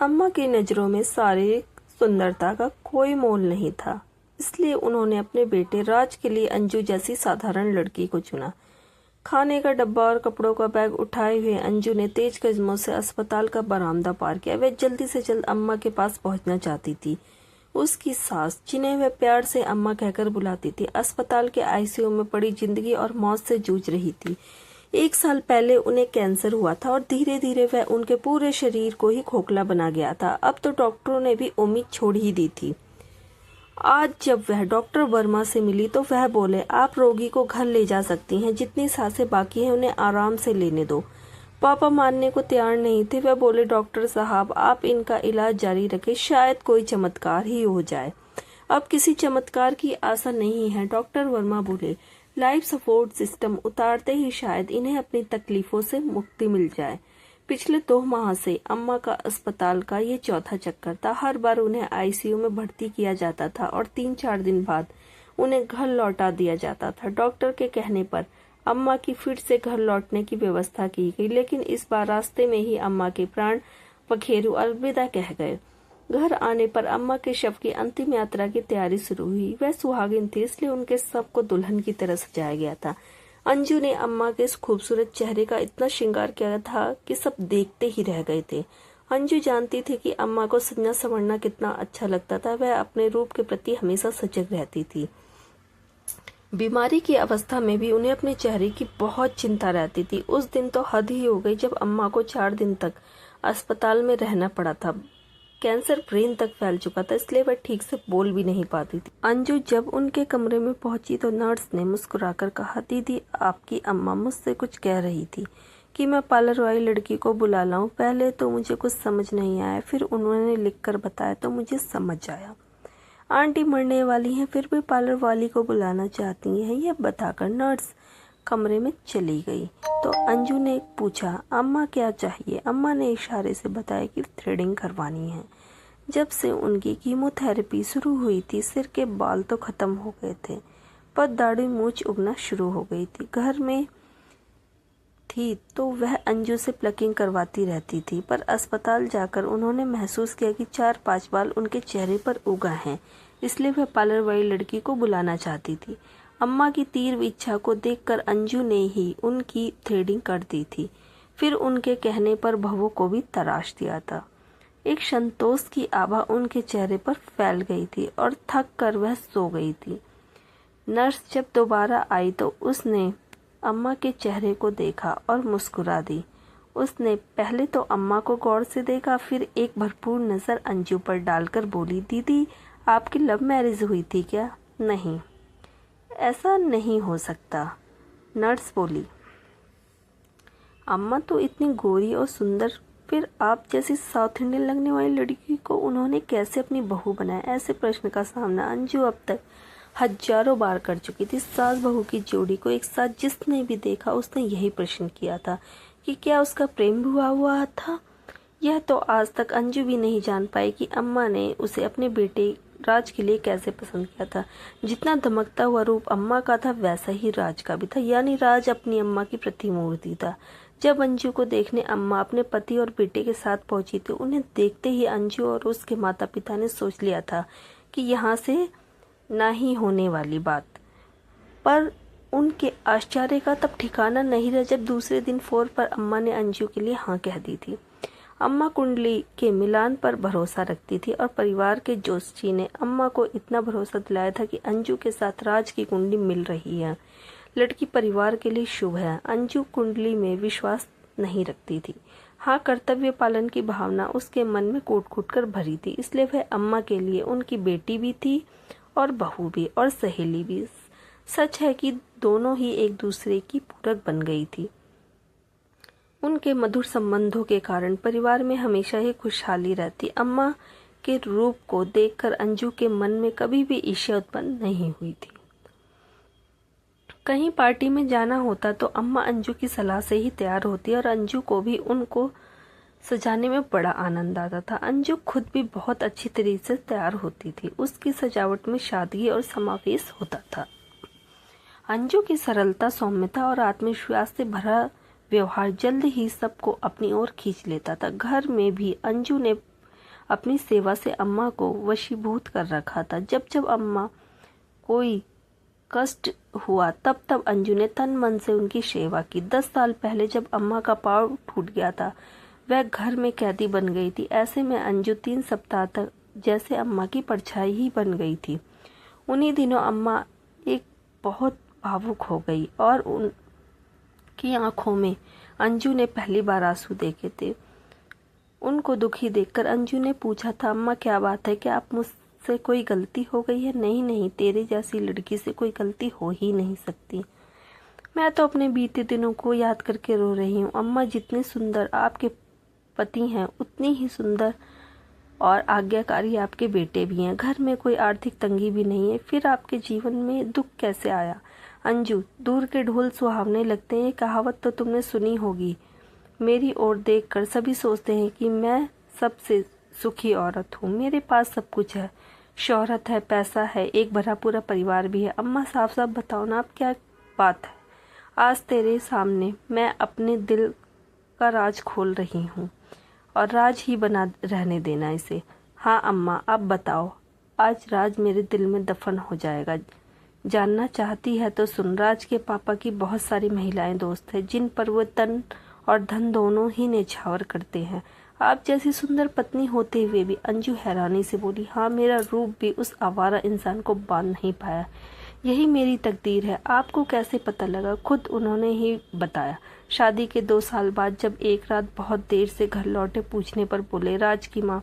अम्मा की नज़रों में शारीरिक सुंदरता का कोई मोल नहीं था, इसलिए उन्होंने अपने बेटे राज के लिए अंजू जैसी साधारण लड़की को चुना। खाने का डब्बा और कपड़ों का बैग उठाए हुए अंजू ने तेज कदमों से अस्पताल का बरामदा पार किया। वह जल्दी से जल्द अम्मा के पास पहुंचना चाहती थी। उसकी सास, जिन्हें वह प्यार से अम्मा कहकर बुलाती थी, अस्पताल के आईसीयू में पड़ी जिंदगी और मौत से जूझ रही थी। 1 साल पहले उन्हें कैंसर हुआ था और धीरे धीरे वह उनके पूरे शरीर को ही खोखला बना गया था। अब तो डॉक्टरों ने भी उम्मीद छोड़ ही दी थी। आज जब वह डॉक्टर वर्मा से मिली तो वह बोले, आप रोगी को घर ले जा सकती हैं, जितनी सांसें बाकी हैं उन्हें आराम से लेने दो। पापा मानने को तैयार नहीं थे। वह बोले, डॉक्टर साहब आप इनका इलाज जारी रखें, शायद कोई चमत्कार ही हो जाए। अब किसी चमत्कार की आशा नहीं है, डॉक्टर वर्मा बोले। लाइफ सपोर्ट सिस्टम उतारते ही शायद इन्हें अपनी तकलीफों से मुक्ति मिल जाए। पिछले 2 माह से अम्मा का अस्पताल का ये चौथा चक्कर था। हर बार उन्हें आईसीयू में भर्ती किया जाता था और 3-4 दिन बाद उन्हें घर लौटा दिया जाता था। डॉक्टर के कहने पर अम्मा की फिर से घर लौटने की व्यवस्था की गई, लेकिन इस बार रास्ते में ही अम्मा के प्राण पखेरु अलविदा कह गए। घर आने पर अम्मा के शव की अंतिम यात्रा की तैयारी शुरू हुई। वह सुहागिन थी, इसलिए उनके शव को दुल्हन की तरह सजाया गया था। अंजू ने अम्मा के इस खूबसूरत चेहरे का इतना श्रृंगार किया था कि सब देखते ही रह गए थे। अंजू जानती थी कि अम्मा को सजना संवरना कितना अच्छा लगता था। वह अपने रूप के प्रति हमेशा सजग रहती थी। बीमारी की अवस्था में भी उन्हें अपने चेहरे की बहुत चिंता रहती थी। उस दिन तो हद ही हो गई जब अम्मा को 4 दिन तक अस्पताल में रहना पड़ा था। कैंसर ब्रेन तक फैल चुका था, इसलिए वह ठीक से बोल भी नहीं पाती थी। अंजू जब उनके कमरे में पहुंची तो नर्स ने मुस्कुराकर कहा, दीदी आपकी अम्मा मुझसे कुछ कह रही थी कि मैं पार्लर वाली लड़की को बुला लाऊं। पहले तो मुझे कुछ समझ नहीं आया, फिर उन्होंने लिखकर बताया तो मुझे समझ आया। आंटी मरने वाली हैं, फिर भी पार्लर वाली को बुलाना चाहती हैं, यह बताकर नर्स कमरे में चली गई। तो अंजू ने पूछा, अम्मा क्या चाहिए? अम्मा ने इशारे से बताया कि थ्रेडिंग करवानी है। जब से उनकी कीमोथेरेपी शुरू हुई थी, सिर के बाल तो खत्म हो गए थे, पर दाढ़ी मूंछ उगना शुरू हो गई थी। घर में थी तो वह अंजू से प्लकिंग करवाती रहती थी, पर अस्पताल जाकर उन्होंने महसूस किया कि 4-5 बाल उनके चेहरे पर उगा हैं, इसलिए वह पार्लर वाली लड़की को बुलाना चाहती थी। अम्मा की तीव्र इच्छा को देखकर अंजू ने ही उनकी थ्रेडिंग कर दी थी। फिर उनके कहने पर भवों को भी तराश दिया था। एक संतोष की आभा उनके चेहरे पर फैल गई थी और थक कर वह सो गई थी। नर्स जब दोबारा आई तो उसने अम्मा के चेहरे को देखा और मुस्कुरा दी। उसने पहले तो अम्मा को गौर से देखा, फिर एक भरपूर नज़र अंजू पर डालकर बोली, दीदी आपकी लव मैरिज हुई थी क्या? नहीं, ऐसा नहीं हो सकता, नर्स बोली। अम्मा तो इतनी गोरी और सुंदर, फिर आप जैसी साउथ इंडियन लगने वाली लड़की को उन्होंने कैसे अपनी बहू बनाया? ऐसे प्रश्न का सामना अंजू अब तक हजारों बार कर चुकी थी। सास बहू की जोड़ी को एक साथ जिसने भी देखा उसने यही प्रश्न किया था कि क्या उसका प्रेम हुआ था। यह तो आज तक अंजू भी नहीं जान पाई कि अम्मा ने उसे अपने बेटे राज के लिए कैसे पसंद किया था। जितना धमकता हुआ रूप अम्मा का था, वैसा ही राज का भी था, यानी राज अपनी अम्मा की प्रतिमूर्ति था। जब अंजू को देखने अम्मा अपने पति और बेटे के साथ पहुंची थी, उन्हें देखते ही अंजू और उसके माता पिता ने सोच लिया था कि यहाँ से ना ही होने वाली बात। पर उनके आश्चर्य का तब ठिकाना नहीं रहा जब दूसरे दिन 4 पर अम्मा ने अंजू के लिए हाँ कह दी थी। अम्मा कुंडली के मिलान पर भरोसा रखती थी और परिवार के जोशी ने अम्मा को इतना भरोसा दिलाया था कि अंजू के साथ राज की कुंडली मिल रही है। लड़की परिवार के लिए शुभ है। अंजू कुंडली में विश्वास नहीं रखती थी। हाँ, कर्तव्य पालन की भावना उसके मन में कूट-कूट कर भरी थी, इसलिए वह अम्मा के लिए उनकी बेटी भी थी और बहू भी और सहेली भी। सच है कि दोनों ही एक दूसरे की पूरक बन गई थी। उनके मधुर संबंधों के कारण परिवार में हमेशा ही खुशहाली रहती। अम्मा के रूप को देखकर अंजू के मन में कभी भी ईर्ष्या उत्पन्न नहीं हुई थी। कहीं पार्टी में जाना होता तो अम्मा अंजू की सलाह से ही तैयार होती और अंजू को भी उनको सजाने में बड़ा आनंद आता था। अंजू खुद भी बहुत अच्छी तरीके से तैयार होती थी। उसकी सजावट में सादगी और समावेश होता था। अंजू की सरलता, सौम्यता और आत्मविश्वास से भरा व्यवहार जल्द ही सबको अपनी ओर खींच लेता था। घर में भी अंजू ने अपनी सेवा से अम्मा को वशीभूत कर रखा था। जब जब अम्मा कोई कष्ट हुआ तब तब अंजू ने तन मन से उनकी सेवा की। 10 साल पहले जब अम्मा का पाँव टूट गया था, वह घर में कैदी बन गई थी। ऐसे में अंजू 3 सप्ताह तक जैसे अम्मा की परछाई ही बन गई थी। उन्हीं दिनों अम्मा एक बहुत भावुक हो गई और उनकी आंखों में अंजू ने पहली बार आंसू देखे थे। उनको दुखी देखकर अंजू ने पूछा था, अम्मा क्या बात है, क्या आप मुझसे कोई गलती हो गई है? नहीं नहीं, तेरे जैसी लड़की से कोई गलती हो ही नहीं सकती। मैं तो अपने बीते दिनों को याद करके रो रही हूँ। अम्मा, जितने सुंदर आपके पति हैं उतनी ही सुंदर और आज्ञाकारी आपके बेटे भी हैं। घर में कोई आर्थिक तंगी भी नहीं है, फिर आपके जीवन में दुख कैसे आया? अंजू, दूर के ढोल सुहावने लगते हैं, कहावत तो तुमने सुनी होगी। मेरी ओर देखकर सभी सोचते हैं कि मैं सबसे सुखी औरत हूँ। मेरे पास सब कुछ है, शोहरत है, पैसा है, एक भरा पूरा परिवार भी है। अम्मा, साफ साफ बताओ ना, अब क्या बात है? आज तेरे सामने मैं अपने दिल का राज खोल रही हूँ और राज ही बना रहने देना इसे। हाँ अम्मा, अब बताओ। आज राज मेरे दिल में दफन हो जाएगा। जानना चाहती है तो सुन। राज के पापा की बहुत सारी महिलाएं दोस्त हैं, जिन पर वो तन और धन दोनों ही न्यौछावर करते हैं। आप जैसी सुंदर पत्नी होते हुए भी। अंजू हैरानी से बोली, हाँ, मेरा रूप भी उस आवारा इंसान को बांध नहीं पाया। यही मेरी तकदीर है। आपको कैसे पता लगा? खुद उन्होंने ही बताया। शादी के 2 साल बाद जब एक रात बहुत देर से घर लौटे, पूछने पर बोले, राज की माँ,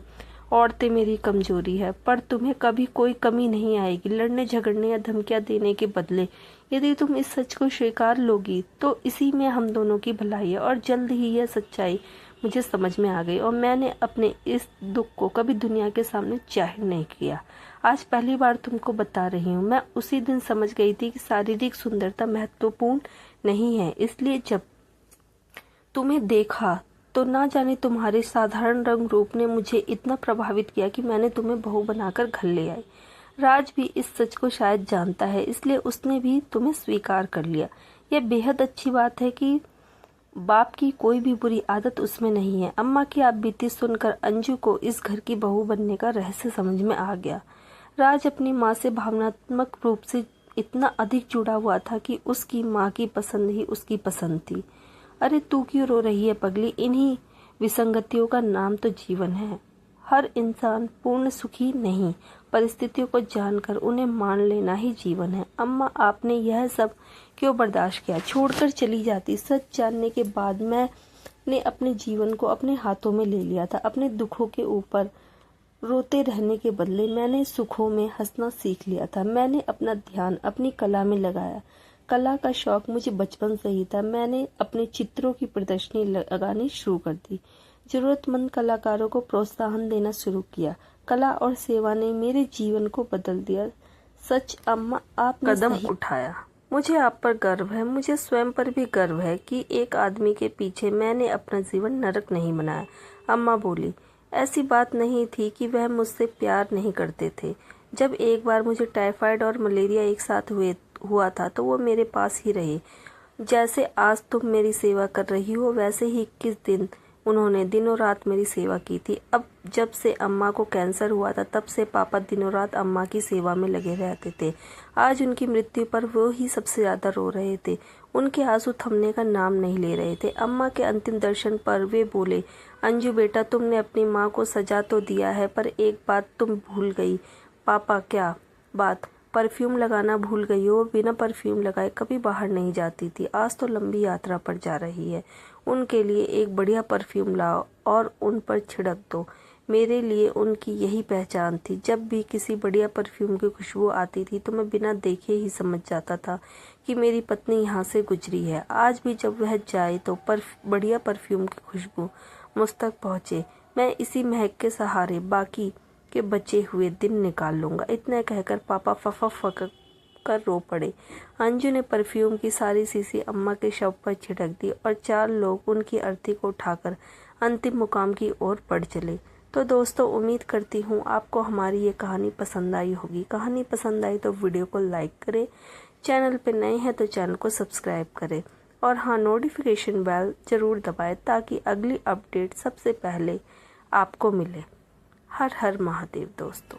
औरतें मेरी कमजोरी है, पर तुम्हें कभी कोई कमी नहीं आएगी लड़ने झगड़ने या धमकियां देने के बदले। यदि तुम इस सच को स्वीकार लोगी तो इसी में हम दोनों की भलाई है। और जल्द ही यह सच्चाई मुझे समझ में आ गई और मैंने अपने इस दुख को कभी दुनिया के सामने जाहिर नहीं किया। आज पहली बार तुमको बता रही हूँ। मैं उसी दिन समझ गई थी कि शारीरिक सुंदरता महत्वपूर्ण नहीं है, इसलिए जब तुम्हें देखा तो ना जाने तुम्हारे साधारण रंग रूप ने मुझे इतना प्रभावित किया कि मैंने तुम्हें बहू बनाकर घर ले आई। राज भी इस सच को शायद जानता है, इसलिए उसने भी तुम्हें स्वीकार कर लिया। यह बेहद अच्छी बात है कि बाप की कोई भी बुरी आदत उसमें नहीं है। अम्मा की आप बीती सुनकर अंजू को इस घर की बहू बनने का रहस्य समझ में आ गया। राज अपनी माँ से भावनात्मक रूप से इतना अधिक जुड़ा हुआ था कि उसकी माँ की पसंद ही उसकी पसंद थी। अरे तू क्यों रो रही है पगली? इन्हीं विसंगतियों का नाम तो जीवन है। हर इंसान पूर्ण सुखी नहीं, परिस्थितियों को जानकर उन्हें मान लेना ही जीवन है। अम्मा, आपने यह सब क्यों बर्दाश्त किया? छोड़कर चली जाती। सच जानने के बाद मैंने अपने जीवन को अपने हाथों में ले लिया था। अपने दुखों के ऊपर रोते रहने के बदले मैंने सुखों में हंसना सीख लिया था। मैंने अपना ध्यान अपनी कला में लगाया। कला का शौक मुझे बचपन से ही था। मैंने अपने चित्रों की प्रदर्शनी लगानी शुरू कर दी। जरूरतमंद कलाकारों को प्रोत्साहन देना शुरू किया। कला और सेवा ने मेरे जीवन को बदल दिया। सच अम्मा, आपने कदम उठाया। मुझे आप पर गर्व है। मुझे स्वयं पर भी गर्व है कि एक आदमी के पीछे मैंने अपना जीवन नरक नहीं बनाया। अम्मा बोली, ऐसी बात नहीं थी कि वह मुझसे प्यार नहीं करते थे। जब एक बार मुझे टाइफाइड और मलेरिया एक साथ हुआ था तो वो मेरे पास ही रहे। जैसे आज तुम मेरी सेवा कर रही हो, वैसे ही 21 दिन उन्होंने दिनों रात मेरी सेवा की थी। अब जब से अम्मा को कैंसर हुआ था तब से पापा दिनों रात अम्मा की सेवा में लगे रहते थे। आज उनकी मृत्यु पर वो ही सबसे ज्यादा रो रहे थे। उनके आंसू थमने का नाम नहीं ले रहे थे। अम्मा के अंतिम दर्शन पर वे बोले, अंजू बेटा, तुमने अपनी माँ को सजा तो दिया है, पर एक बात तुम भूल गई। पापा, क्या बात? परफ्यूम लगाना भूल गई हो। बिना परफ्यूम लगाए कभी बाहर नहीं जाती थी। आज तो लंबी यात्रा पर जा रही है। उनके लिए एक बढ़िया परफ्यूम लाओ और उन पर छिड़क दो। मेरे लिए उनकी यही पहचान थी। जब भी किसी बढ़िया परफ्यूम की खुशबू आती थी तो मैं बिना देखे ही समझ जाता था कि मेरी पत्नी यहाँ से गुजरी है। आज भी जब वह जाए तो बढ़िया परफ्यूम की खुशबू मुझ तक पहुँचे। मैं इसी महक के सहारे बाकी के बचे हुए दिन निकाल लूंगा। इतना कहकर पापा फक कर रो पड़े। अंजू ने परफ्यूम की सारी शीशी अम्मा के शव पर छिड़क दी और 4 लोग उनकी अर्थी को उठाकर अंतिम मुकाम की ओर बढ़ चले। तो दोस्तों, उम्मीद करती हूँ आपको हमारी ये कहानी पसंद आई होगी। कहानी पसंद आई तो वीडियो को लाइक करें, चैनल पर नए हैं तो चैनल को सब्सक्राइब करें और हाँ, नोटिफिकेशन बेल जरूर दबाएं ताकि अगली अपडेट सबसे पहले आपको मिले। हर हर महादेव दोस्तों।